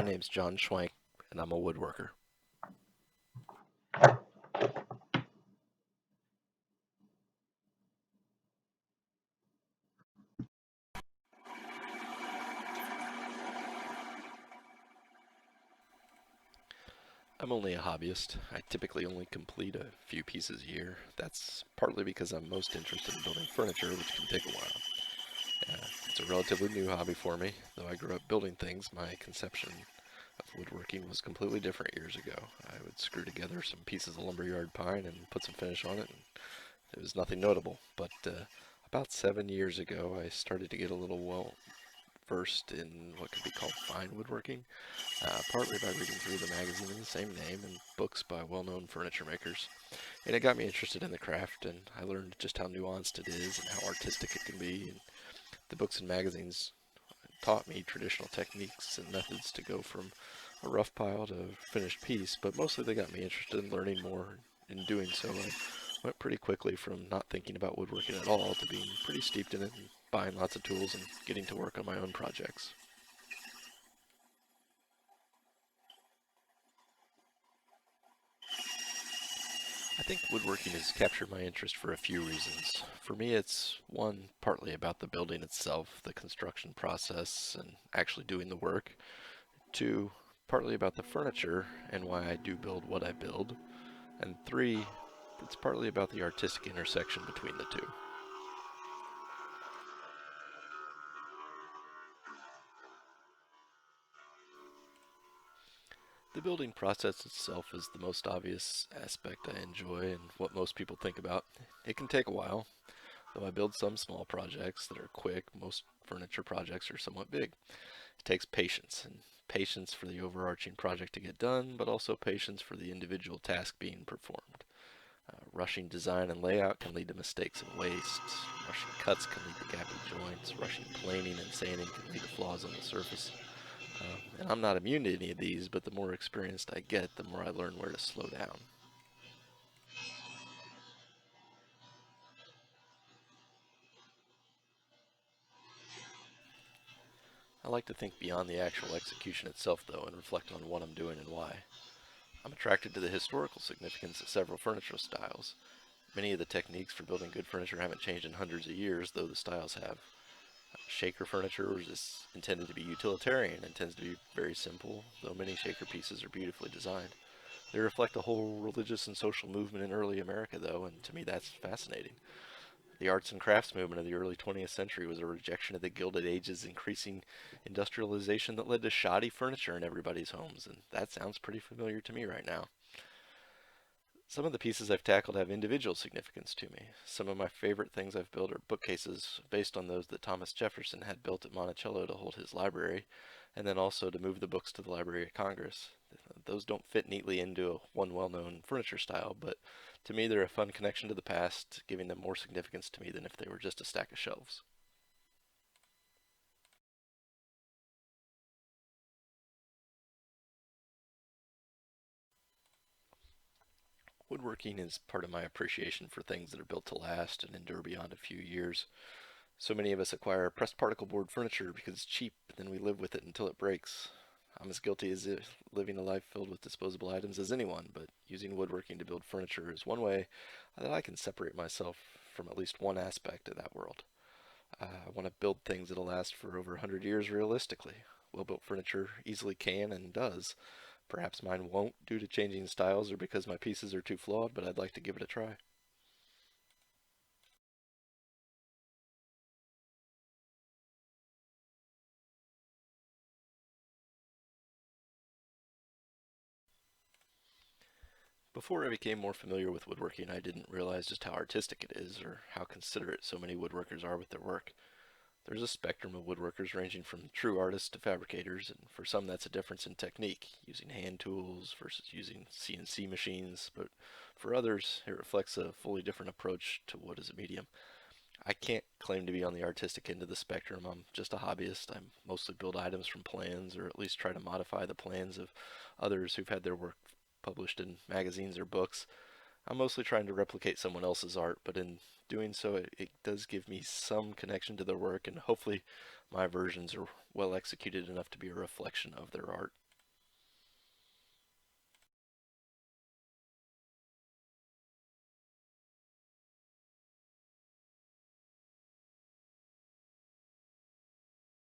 name's John Schwenk, and I'm a woodworker. I'm only a hobbyist. I typically only complete a few pieces a year. That's partly because I'm most interested in building furniture, which can take a while. It's a relatively new hobby for me. Though I grew up building things, my conception of woodworking was completely different years ago. I would screw together some pieces of lumberyard pine and put some finish on it, and it was nothing notable. But about 7 years ago, I started to get a little versed in what could be called fine woodworking, partly by reading through the magazine in the same name and books by well-known furniture makers. And it got me interested in the craft, and I learned just how nuanced it is and how artistic it can be. And the books and magazines taught me traditional techniques and methods to go from a rough pile to a finished piece, but mostly they got me interested in learning more. In doing so, I went pretty quickly from not thinking about woodworking at all to being pretty steeped in it and buying lots of tools and getting to work on my own projects. I think woodworking has captured my interest for a few reasons. For me, it's one, partly about the building itself, the construction process, and actually doing the work. Two, partly about the furniture and why I do build what I build. And three, it's partly about the artistic intersection between the two. The building process itself is the most obvious aspect I enjoy and what most people think about. It can take a while, though I build some small projects that are quick. Most furniture projects are somewhat big. It takes patience, and patience for the overarching project to get done, but also patience for the individual task being performed. Rushing design and layout can lead to mistakes and waste. Rushing cuts can lead to gappy joints. Rushing planing and sanding can lead to flaws on the surface. And I'm not immune to any of these, but the more experienced I get, the more I learn where to slow down. I like to think beyond the actual execution itself, though, and reflect on what I'm doing and why. I'm attracted to the historical significance of several furniture styles. Many of the techniques for building good furniture haven't changed in hundreds of years, though the styles have. Shaker furniture is intended to be utilitarian and tends to be very simple, though many shaker pieces are beautifully designed. They reflect a whole religious and social movement in early America, though, and to me that's fascinating. The arts and crafts movement of the early 20th century was a rejection of the Gilded Age's increasing industrialization that led to shoddy furniture in everybody's homes, and that sounds pretty familiar to me right now. Some of the pieces I've tackled have individual significance to me. Some of my favorite things I've built are bookcases based on those that Thomas Jefferson had built at Monticello to hold his library, and then also to move the books to the Library of Congress. Those don't fit neatly into one well known furniture style, but to me they're a fun connection to the past, giving them more significance to me than if they were just a stack of shelves. Woodworking is part of my appreciation for things that are built to last and endure beyond a few years. So many of us acquire pressed particle board furniture because it's cheap, and then we live with it until it breaks. I'm as guilty as living a life filled with disposable items as anyone, but using woodworking to build furniture is one way that I can separate myself from at least one aspect of that world. I want to build things that'll last for over 100 years realistically. Well built furniture easily can and does. Perhaps mine won't due to changing styles or because my pieces are too flawed, but I'd like to give it a try. Before I became more familiar with woodworking, I didn't realize just how artistic it is or how considerate so many woodworkers are with their work. There's a spectrum of woodworkers ranging from true artists to fabricators, and for some that's a difference in technique, using hand tools versus using CNC machines, but for others it reflects a fully different approach to wood as a medium. I can't claim to be on the artistic end of the spectrum. I'm just a hobbyist. I mostly build items from plans, or at least try to modify the plans of others who've had their work published in magazines or books. I'm mostly trying to replicate someone else's art, but in doing so, it does give me some connection to their work, and hopefully, my versions are well executed enough to be a reflection of their art.